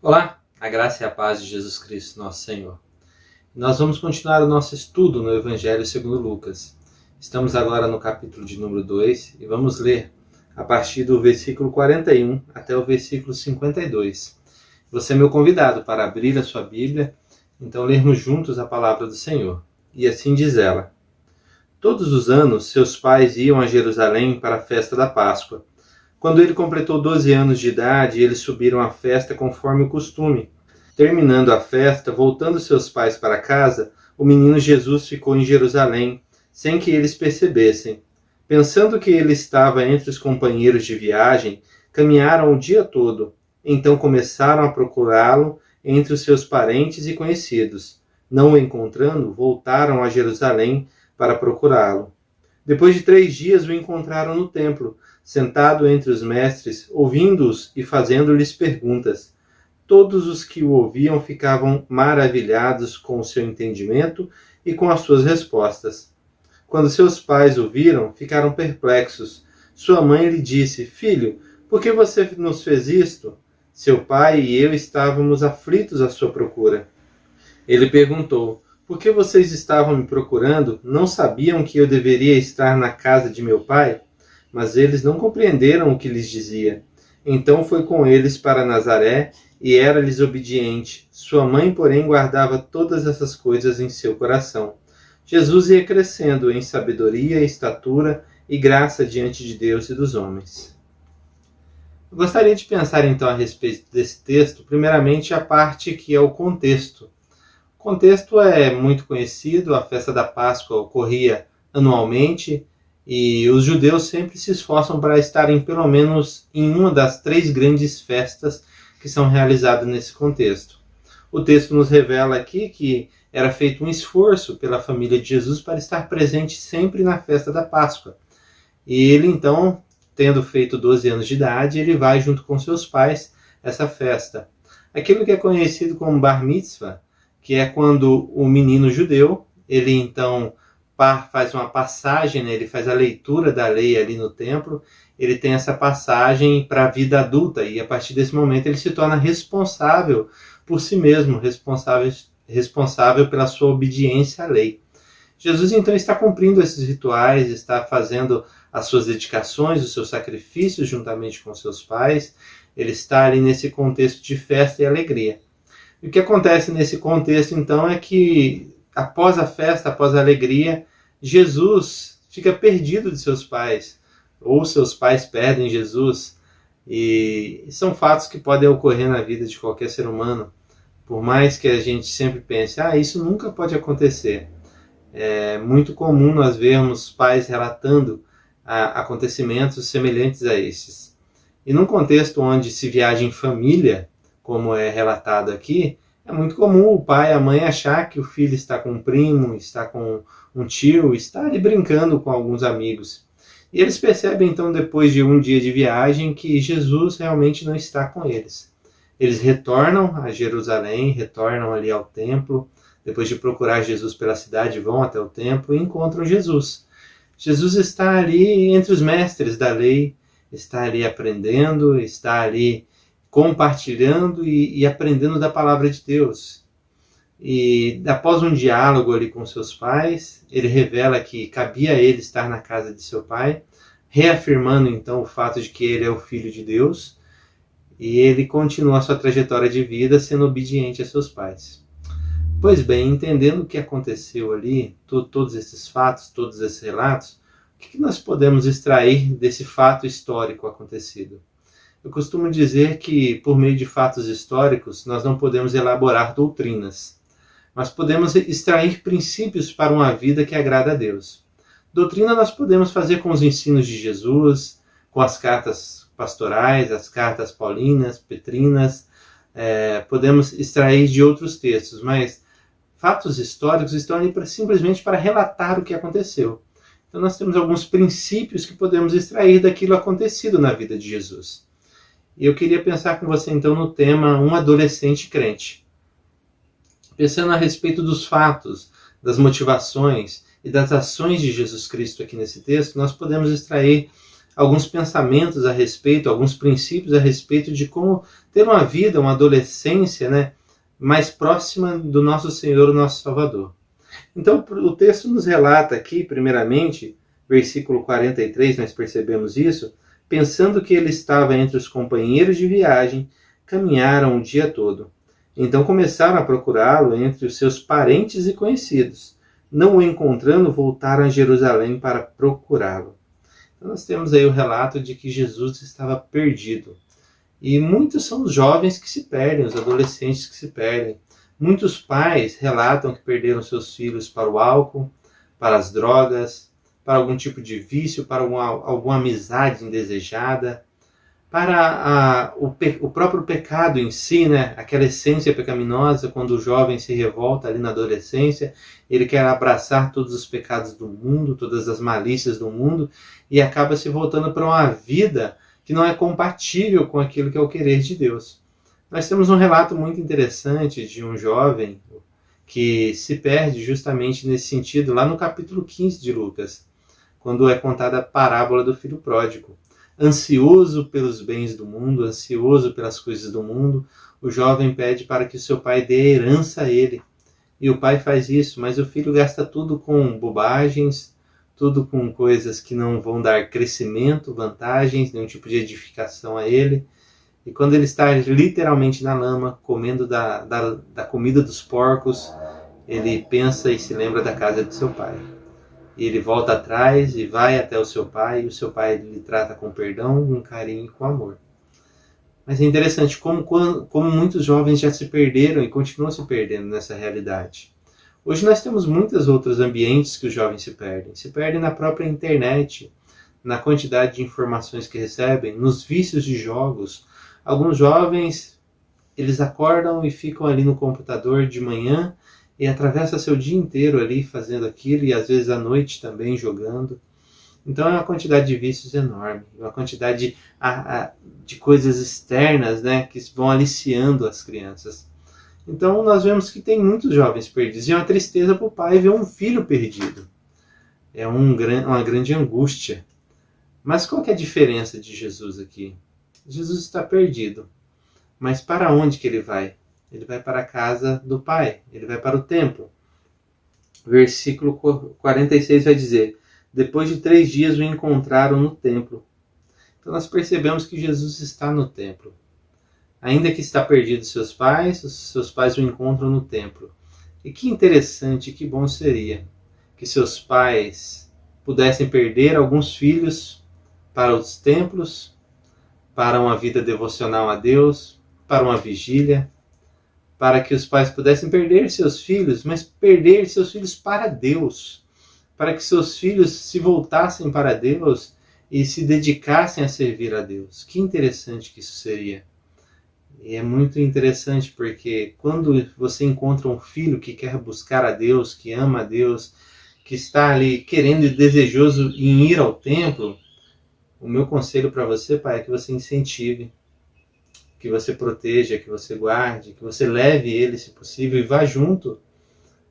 Olá, a graça e a paz de Jesus Cristo, nosso Senhor. Nós vamos continuar o nosso estudo no Evangelho segundo Lucas. Estamos agora no capítulo de número 2 e vamos ler a partir do versículo 41 até o versículo 52. Você é meu convidado para abrir a sua Bíblia, então lermos juntos a palavra do Senhor. E assim diz ela: Todos os anos seus pais iam a Jerusalém para a festa da Páscoa. Quando ele completou 12 anos de idade, eles subiram à festa conforme o costume. Terminando a festa, voltando seus pais para casa, o menino Jesus ficou em Jerusalém, sem que eles percebessem. Pensando que ele estava entre os companheiros de viagem, caminharam o dia todo. Então começaram a procurá-lo entre os seus parentes e conhecidos. Não o encontrando, voltaram a Jerusalém para procurá-lo. Depois de 3 dias o encontraram no templo, sentado entre os mestres, ouvindo-os e fazendo-lhes perguntas. Todos os que o ouviam ficavam maravilhados com o seu entendimento e com as suas respostas. Quando seus pais o viram, ficaram perplexos. Sua mãe lhe disse: Filho, por que você nos fez isto? Seu pai e eu estávamos aflitos à sua procura. Ele perguntou: Por que vocês estavam me procurando? Não sabiam que eu deveria estar na casa de meu pai? Mas eles não compreenderam o que lhes dizia. Então foi com eles para Nazaré e era-lhes obediente. Sua mãe, porém, guardava todas essas coisas em seu coração. Jesus ia crescendo em sabedoria, estatura e graça diante de Deus e dos homens. Eu gostaria de pensar então a respeito desse texto, primeiramente a parte que é o contexto. O contexto é muito conhecido, a festa da Páscoa ocorria anualmente e os judeus sempre se esforçam para estarem pelo menos em uma das 3 grandes festas que são realizadas nesse contexto. O texto nos revela aqui que era feito um esforço pela família de Jesus para estar presente sempre na festa da Páscoa. E ele então, tendo feito 12 anos de idade, ele vai junto com seus pais a essa festa. Aquilo que é conhecido como Bar Mitzvah, que é quando o menino judeu, ele então faz uma passagem, né? Ele faz a leitura da lei ali no templo, ele tem essa passagem para a vida adulta e a partir desse momento ele se torna responsável por si mesmo, responsável pela sua obediência à lei. Jesus então está cumprindo esses rituais, está fazendo as suas dedicações, os seus sacrifícios juntamente com seus pais, ele está ali nesse contexto de festa e alegria. E o que acontece nesse contexto, então, é que após a festa, após a alegria, Jesus fica perdido de seus pais, ou seus pais perdem Jesus. E são fatos que podem ocorrer na vida de qualquer ser humano, por mais que a gente sempre pense, isso nunca pode acontecer. É muito comum nós vermos pais relatando acontecimentos semelhantes a esses. E num contexto onde se viaja em família, como é relatado aqui, é muito comum o pai e a mãe achar que o filho está com um primo, está com um tio, está ali brincando com alguns amigos. E eles percebem então, depois de um dia de viagem, que Jesus realmente não está com eles. Eles retornam a Jerusalém, retornam ali ao templo, depois de procurar Jesus pela cidade, vão até o templo e encontram Jesus. Jesus está ali entre os mestres da lei, está ali aprendendo, está ali compartilhando e aprendendo da palavra de Deus. E após um diálogo ali com seus pais, ele revela que cabia a ele estar na casa de seu pai, reafirmando então o fato de que ele é o Filho de Deus, e ele continua a sua trajetória de vida sendo obediente a seus pais. Pois bem, entendendo o que aconteceu ali, todos esses fatos, todos esses relatos, o que nós podemos extrair desse fato histórico acontecido? Eu costumo dizer que, por meio de fatos históricos, nós não podemos elaborar doutrinas, mas podemos extrair princípios para uma vida que agrada a Deus. Doutrina nós podemos fazer com os ensinos de Jesus, com as cartas pastorais, as cartas paulinas, petrinas, podemos extrair de outros textos, mas fatos históricos estão ali simplesmente para relatar o que aconteceu. Então nós temos alguns princípios que podemos extrair daquilo acontecido na vida de Jesus. E eu queria pensar com você então no tema Um Adolescente Crente. Pensando a respeito dos fatos, das motivações e das ações de Jesus Cristo aqui nesse texto, nós podemos extrair alguns pensamentos a respeito, alguns princípios a respeito de como ter uma vida, uma adolescência, né, mais próxima do nosso Senhor, o nosso Salvador. Então o texto nos relata aqui, primeiramente, versículo 43, nós percebemos isso, pensando que ele estava entre os companheiros de viagem, caminharam o dia todo. Então começaram a procurá-lo entre os seus parentes e conhecidos. Não o encontrando, voltaram a Jerusalém para procurá-lo. Então nós temos aí o relato de que Jesus estava perdido. E muitos são os jovens que se perdem, os adolescentes que se perdem. Muitos pais relatam que perderam seus filhos para o álcool, para as drogas, para algum tipo de vício, para alguma amizade indesejada, para o próprio pecado em si, né? Aquela essência pecaminosa, quando o jovem se revolta ali na adolescência, ele quer abraçar todos os pecados do mundo, todas as malícias do mundo, e acaba se voltando para uma vida que não é compatível com aquilo que é o querer de Deus. Nós temos um relato muito interessante de um jovem que se perde justamente nesse sentido, lá no capítulo 15 de Lucas, quando é contada a parábola do filho pródigo. Ansioso pelos bens do mundo, ansioso pelas coisas do mundo, o jovem pede para que o seu pai dê herança a ele. E o pai faz isso, mas o filho gasta tudo com bobagens, tudo com coisas que não vão dar crescimento, vantagens, nenhum tipo de edificação a ele. E quando ele está literalmente na lama, comendo da comida dos porcos, ele pensa e se lembra da casa de seu pai. E ele volta atrás e vai até o seu pai, e o seu pai lhe trata com perdão, com carinho e com amor. Mas é interessante como muitos jovens já se perderam e continuam se perdendo nessa realidade. Hoje nós temos muitos outros ambientes que os jovens se perdem. Se perdem na própria internet, na quantidade de informações que recebem, nos vícios de jogos. Alguns jovens, eles acordam e ficam ali no computador de manhã e atravessa seu dia inteiro ali fazendo aquilo e às vezes à noite também jogando. Então é uma quantidade de vícios enorme, uma quantidade de coisas externas, né, que vão aliciando as crianças. Então nós vemos que tem muitos jovens perdidos e é uma tristeza para o pai ver um filho perdido. É uma grande angústia. Mas qual que é a diferença de Jesus aqui? Jesus está perdido. Mas para onde que ele vai? Ele vai para a casa do Pai. Ele vai para o templo. Versículo 46 vai dizer: depois de 3 dias o encontraram no templo. Então nós percebemos que Jesus está no templo. Ainda que está perdido os seus pais o encontram no templo. E que interessante, que bom seria que seus pais pudessem perder alguns filhos para os templos, para uma vida devocional a Deus, para uma vigília, para que os pais pudessem perder seus filhos, mas perder seus filhos para Deus, para que seus filhos se voltassem para Deus e se dedicassem a servir a Deus. Que interessante que isso seria. E é muito interessante porque quando você encontra um filho que quer buscar a Deus, que ama a Deus, que está ali querendo e desejoso em ir ao templo, o meu conselho para você, pai, é que você incentive, que você proteja, que você guarde, que você leve ele, se possível, e vá junto.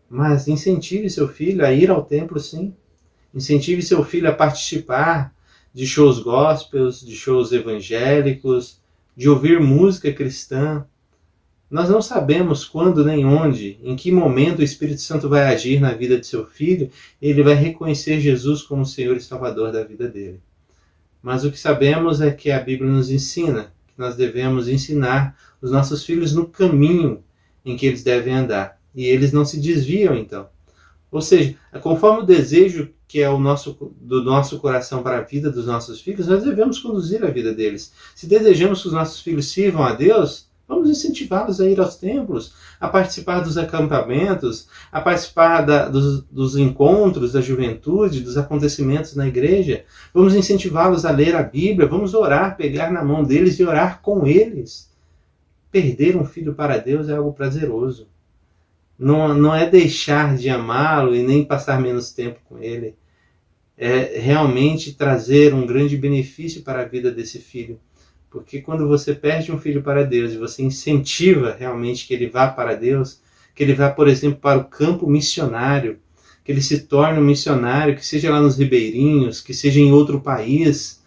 Mas incentive seu filho a ir ao templo, sim. Incentive seu filho a participar de shows gospels, de shows evangélicos, de ouvir música cristã. Nós não sabemos quando nem onde, em que momento o Espírito Santo vai agir na vida de seu filho, e ele vai reconhecer Jesus como o Senhor e Salvador da vida dele. Mas o que sabemos é que a Bíblia nos ensina que nós devemos ensinar os nossos filhos no caminho em que eles devem andar. E eles não se desviam, então. Ou seja, conforme o desejo que é do nosso coração para a vida dos nossos filhos, nós devemos conduzir a vida deles. Se desejamos que os nossos filhos sirvam a Deus, vamos incentivá-los a ir aos templos, a participar dos acampamentos, a participar dos encontros da juventude, dos acontecimentos na igreja. Vamos incentivá-los a ler a Bíblia, vamos orar, pegar na mão deles e orar com eles. Perder um filho para Deus é algo prazeroso. Não é deixar de amá-lo e nem passar menos tempo com ele. É realmente trazer um grande benefício para a vida desse filho. Porque quando você perde um filho para Deus e você incentiva realmente que ele vá para Deus, que ele vá, por exemplo, para o campo missionário, que ele se torne um missionário, que seja lá nos ribeirinhos, que seja em outro país,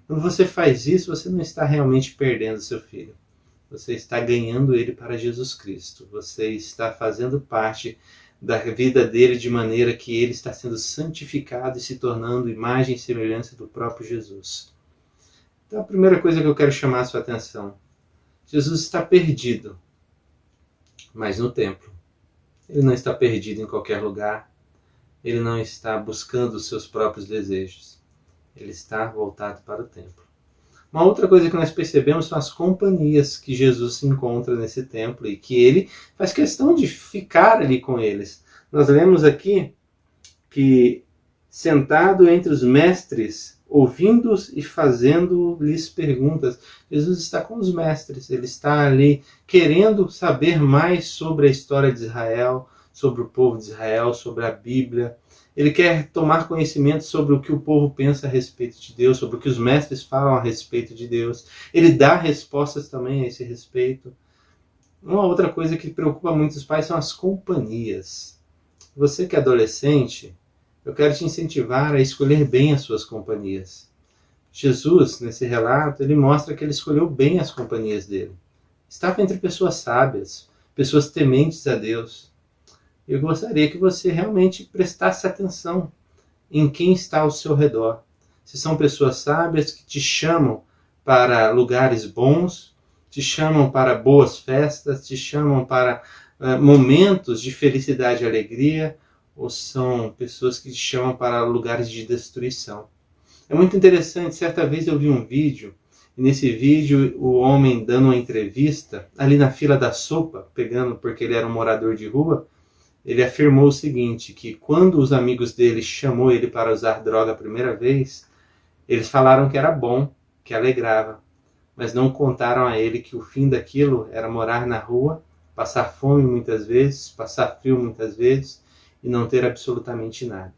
Quando você faz isso, você não está realmente perdendo seu filho. Você está ganhando ele para Jesus Cristo. Você está fazendo parte da vida dele de maneira que ele está sendo santificado e se tornando imagem e semelhança do próprio Jesus. Então a primeira coisa que eu quero chamar a sua atenção: Jesus está perdido, mas no templo. Ele não está perdido em qualquer lugar. Ele não está buscando os seus próprios desejos. Ele está voltado para o templo. Uma outra coisa que nós percebemos são as companhias que Jesus se encontra nesse templo e que ele faz questão de ficar ali com eles. Nós lemos aqui que sentado entre os mestres, ouvindo-os e fazendo-lhes perguntas. Jesus está com os mestres, ele está ali querendo saber mais sobre a história de Israel, sobre o povo de Israel, sobre a Bíblia. Ele quer tomar conhecimento sobre o que o povo pensa a respeito de Deus, sobre o que os mestres falam a respeito de Deus. Ele dá respostas também a esse respeito. Uma outra coisa que preocupa muitos pais são as companhias. Você que é adolescente, eu quero te incentivar a escolher bem as suas companhias. Jesus, nesse relato, ele mostra que ele escolheu bem as companhias dele. Estava entre pessoas sábias, pessoas tementes a Deus. Eu gostaria que você realmente prestasse atenção em quem está ao seu redor. Se são pessoas sábias que te chamam para lugares bons, te chamam para boas festas, te chamam para momentos de felicidade e alegria, ou são pessoas que te chamam para lugares de destruição. É muito interessante, certa vez eu vi um vídeo, e nesse vídeo o homem dando uma entrevista, ali na fila da sopa, pegando porque ele era um morador de rua, ele afirmou o seguinte, que quando os amigos dele chamou ele para usar droga a primeira vez, eles falaram que era bom, que alegrava, mas não contaram a ele que o fim daquilo era morar na rua, passar fome muitas vezes, passar frio muitas vezes e não ter absolutamente nada.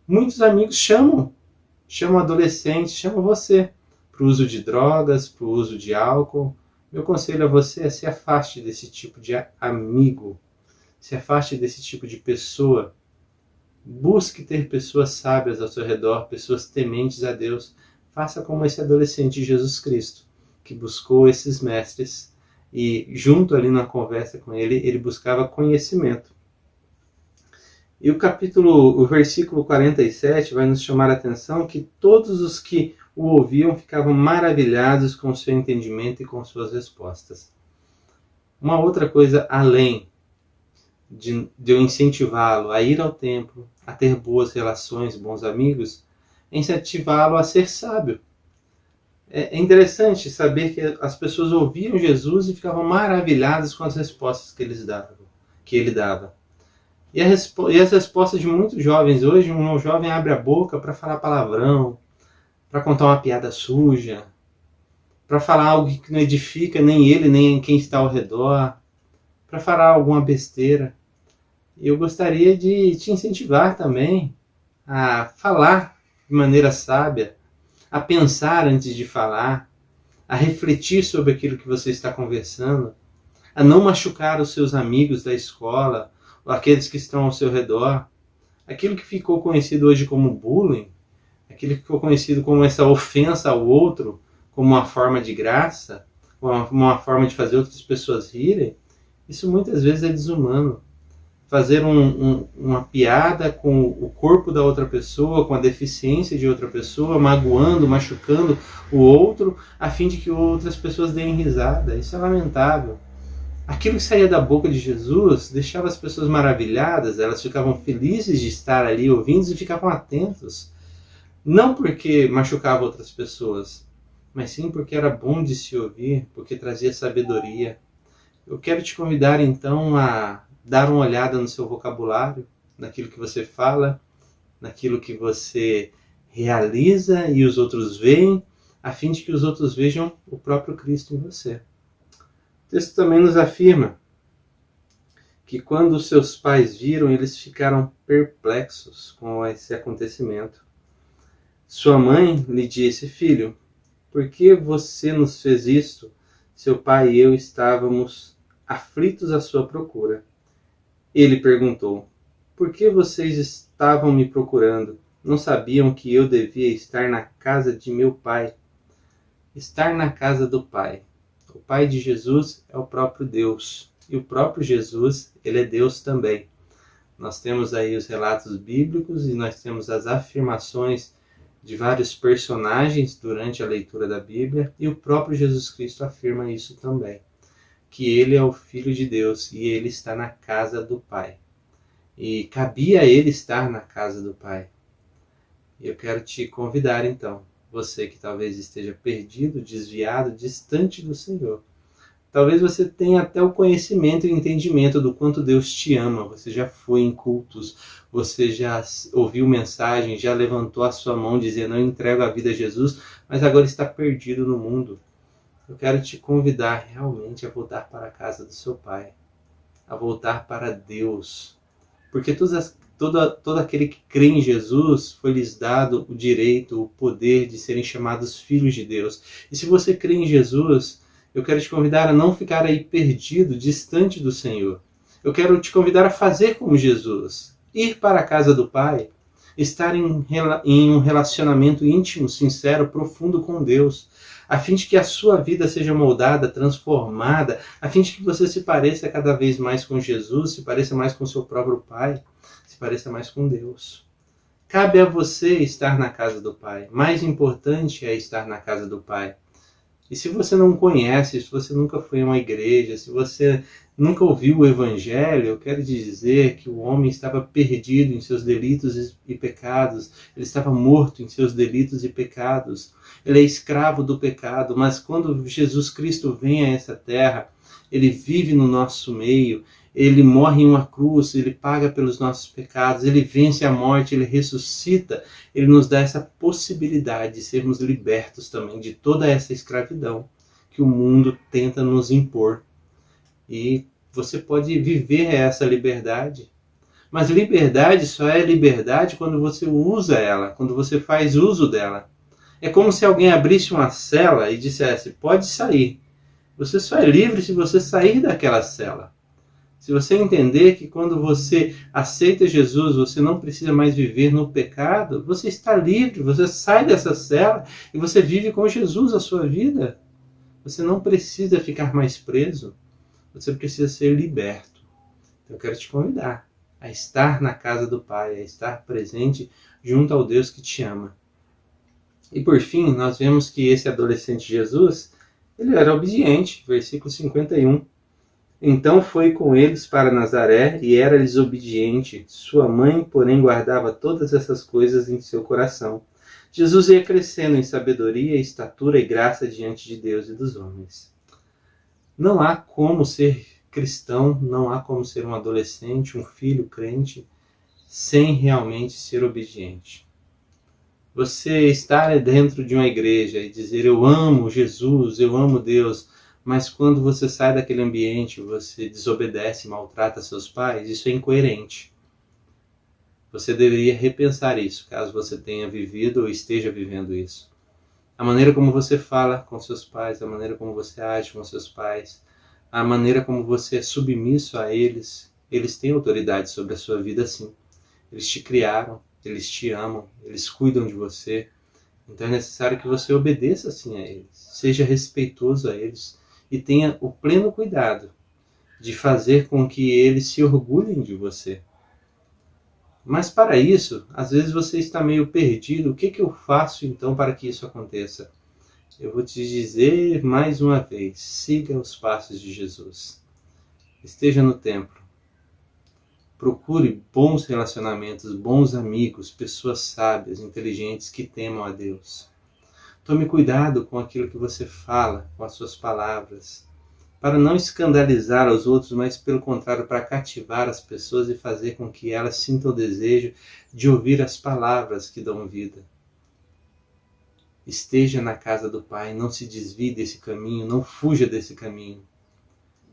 Muitos amigos chamam adolescentes, chamam você para o uso de drogas, para o uso de álcool. Meu conselho a você é se afaste desse tipo de amigo. Se afaste desse tipo de pessoa. Busque ter pessoas sábias ao seu redor, pessoas tementes a Deus. Faça como esse adolescente de Jesus Cristo, que buscou esses mestres e junto ali na conversa com ele buscava conhecimento. E o versículo 47 vai nos chamar a atenção que todos os que o ouviam ficavam maravilhados com o seu entendimento e com suas respostas. Uma outra coisa além de eu incentivá-lo a ir ao templo, a ter boas relações, bons amigos, é incentivá-lo a ser sábio. É interessante saber que as pessoas ouviam Jesus e ficavam maravilhadas com as respostas que ele dava. E as respostas de muitos jovens hoje, um jovem abre a boca para falar palavrão, para contar uma piada suja, para falar algo que não edifica nem ele, nem quem está ao redor, para falar alguma besteira. Eu gostaria de te incentivar também a falar de maneira sábia, a pensar antes de falar, a refletir sobre aquilo que você está conversando, a não machucar os seus amigos da escola, ou aqueles que estão ao seu redor. Aquilo que ficou conhecido hoje como bullying, aquilo que ficou conhecido como essa ofensa ao outro, como uma forma de graça, como uma forma de fazer outras pessoas rirem, isso muitas vezes é desumano. Fazer uma piada com o corpo da outra pessoa, com a deficiência de outra pessoa, magoando, machucando o outro, a fim de que outras pessoas deem risada. Isso é lamentável. Aquilo que saía da boca de Jesus deixava as pessoas maravilhadas, elas ficavam felizes de estar ali ouvindo e ficavam atentos. Não porque machucava outras pessoas, mas sim porque era bom de se ouvir, porque trazia sabedoria. Eu quero te convidar então a dar uma olhada no seu vocabulário, naquilo que você fala, naquilo que você realiza e os outros veem, a fim de que os outros vejam o próprio Cristo em você. O texto também nos afirma que quando os seus pais viram, eles ficaram perplexos com esse acontecimento. Sua mãe lhe disse: filho, por que você nos fez isto? Seu pai e eu estávamos aflitos à sua procura. Ele perguntou: por que vocês estavam me procurando? Não sabiam que eu devia estar na casa de meu Pai. Estar na casa do Pai. O Pai de Jesus é o próprio Deus. E o próprio Jesus, ele é Deus também. Nós temos aí os relatos bíblicos e nós temos as afirmações de vários personagens durante a leitura da Bíblia. E o próprio Jesus Cristo afirma isso também. Que ele é o Filho de Deus e ele está na casa do Pai. E cabia a ele estar na casa do Pai. Eu quero te convidar então, você que talvez esteja perdido, desviado, distante do Senhor. Talvez você tenha até o conhecimento e entendimento do quanto Deus te ama. Você já foi em cultos, você já ouviu mensagem, já levantou a sua mão dizendo, eu entrego a vida a Jesus, mas agora está perdido no mundo. Eu quero te convidar realmente a voltar para a casa do seu Pai, a voltar para Deus. Porque todo aquele que crê em Jesus foi-lhes dado o direito, o poder de serem chamados filhos de Deus. E se você crê em Jesus, eu quero te convidar a não ficar aí perdido, distante do Senhor. Eu quero te convidar a fazer como Jesus, ir para a casa do Pai, estar em um relacionamento íntimo, sincero, profundo com Deus, a fim de que a sua vida seja moldada, transformada, a fim de que você se pareça cada vez mais com Jesus, se pareça mais com seu próprio Pai, se pareça mais com Deus. Cabe a você estar na casa do Pai. Mais importante é estar na casa do Pai. E se você não conhece, se você nunca foi a uma igreja, se você nunca ouviu o Evangelho, eu quero dizer que o homem estava perdido em seus delitos e pecados. Ele estava morto em seus delitos e pecados. Ele é escravo do pecado, mas quando Jesus Cristo vem a essa terra, ele vive no nosso meio, ele morre em uma cruz, ele paga pelos nossos pecados, ele vence a morte, ele ressuscita, ele nos dá essa possibilidade de sermos libertos também de toda essa escravidão que o mundo tenta nos impor. E você pode viver essa liberdade. Mas liberdade só é liberdade quando você usa ela, quando você faz uso dela. É como se alguém abrisse uma cela e dissesse, pode sair. Você só é livre se você sair daquela cela. Se você entender que quando você aceita Jesus, você não precisa mais viver no pecado, você está livre, você sai dessa cela e você vive com Jesus a sua vida. Você não precisa ficar mais preso, você precisa ser liberto. Então eu quero te convidar a estar na casa do Pai, a estar presente junto ao Deus que te ama. E por fim, nós vemos que esse adolescente Jesus, ele era obediente, versículo 51. Então foi com eles para Nazaré e era-lhes obediente. Sua mãe, porém, guardava todas essas coisas em seu coração. Jesus ia crescendo em sabedoria, estatura e graça diante de Deus e dos homens. Não há como ser cristão, não há como ser um adolescente, um filho crente, sem realmente ser obediente. Você estar dentro de uma igreja e dizer eu amo Jesus, eu amo Deus, mas quando você sai daquele ambiente, você desobedece, maltrata seus pais, isso é incoerente. Você deveria repensar isso, caso você tenha vivido ou esteja vivendo isso. A maneira como você fala com seus pais, a maneira como você age com seus pais, a maneira como você é submisso a eles, eles têm autoridade sobre a sua vida sim. Eles te criaram, eles te amam, eles cuidam de você. Então é necessário que você obedeça assim a eles, seja respeitoso a eles e tenha o pleno cuidado de fazer com que eles se orgulhem de você. Mas para isso, às vezes você está meio perdido. O que eu faço então para que isso aconteça? Eu vou te dizer mais uma vez, siga os passos de Jesus. Esteja no templo. Procure bons relacionamentos, bons amigos, pessoas sábias, inteligentes que temam a Deus. Tome cuidado com aquilo que você fala, com as suas palavras, para não escandalizar os outros, mas pelo contrário, para cativar as pessoas e fazer com que elas sintam o desejo de ouvir as palavras que dão vida. Esteja na casa do Pai, não se desvie desse caminho, não fuja desse caminho.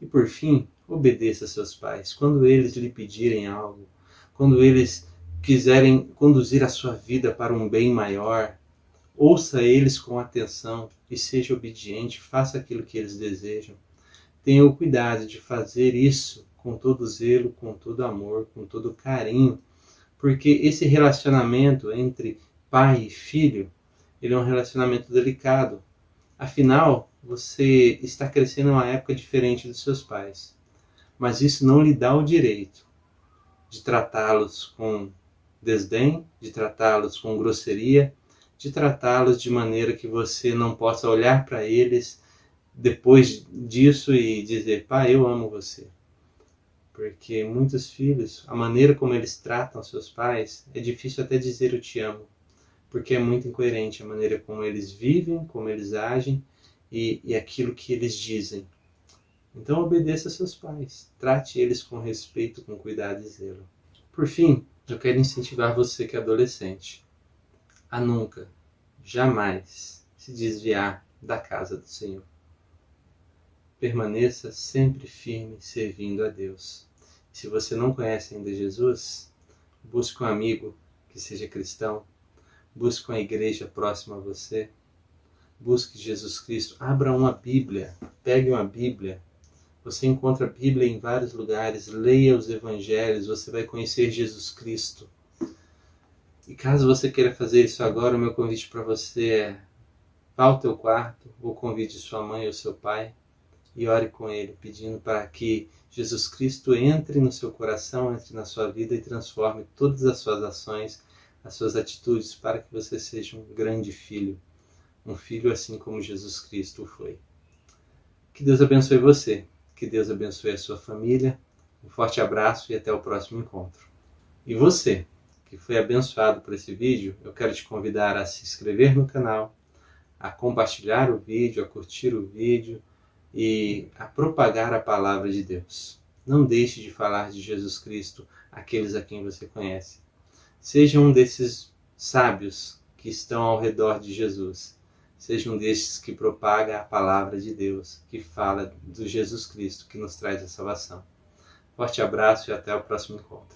E por fim, obedeça a seus pais. Quando eles lhe pedirem algo, quando eles quiserem conduzir a sua vida para um bem maior, ouça eles com atenção e seja obediente, faça aquilo que eles desejam. Tenha o cuidado de fazer isso com todo zelo, com todo amor, com todo carinho, Porque esse relacionamento entre pai e filho, ele é um relacionamento delicado. Afinal, você está crescendo em uma época diferente dos seus pais. Mas isso não lhe dá o direito de tratá-los com desdém, de tratá-los com grosseria, de tratá-los de maneira que você não possa olhar para eles depois disso e dizer: pai, eu amo você. Porque muitos filhos, a maneira como eles tratam seus pais, é difícil até dizer eu te amo, porque é muito incoerente a maneira como eles vivem, como eles agem e aquilo que eles dizem. Então obedeça a seus pais, trate eles com respeito, com cuidado e zelo. Por fim, eu quero incentivar você que é adolescente a nunca, jamais se desviar da casa do Senhor. Permaneça sempre firme servindo a Deus. Se você não conhece ainda Jesus, busque um amigo que seja cristão, busque uma igreja próxima a você, busque Jesus Cristo, abra uma Bíblia, pegue uma Bíblia. Você encontra a Bíblia em vários lugares, leia os Evangelhos, você vai conhecer Jesus Cristo. E caso você queira fazer isso agora, o meu convite para você é: vá ao teu quarto, ou convide sua mãe ou seu pai, e ore com ele, pedindo para que Jesus Cristo entre no seu coração, entre na sua vida e transforme todas as suas ações, as suas atitudes, para que você seja um grande filho. Um filho assim como Jesus Cristo foi. Que Deus abençoe você. Que Deus abençoe a sua família. Um forte abraço e até o próximo encontro. E você, que foi abençoado por esse vídeo, eu quero te convidar a se inscrever no canal, a compartilhar o vídeo, a curtir o vídeo e a propagar a palavra de Deus. Não deixe de falar de Jesus Cristo àqueles a quem você conhece. Seja um desses sábios que estão ao redor de Jesus. Seja um desses que propaga a palavra de Deus, que fala do Jesus Cristo, que nos traz a salvação. Forte abraço e até o próximo encontro.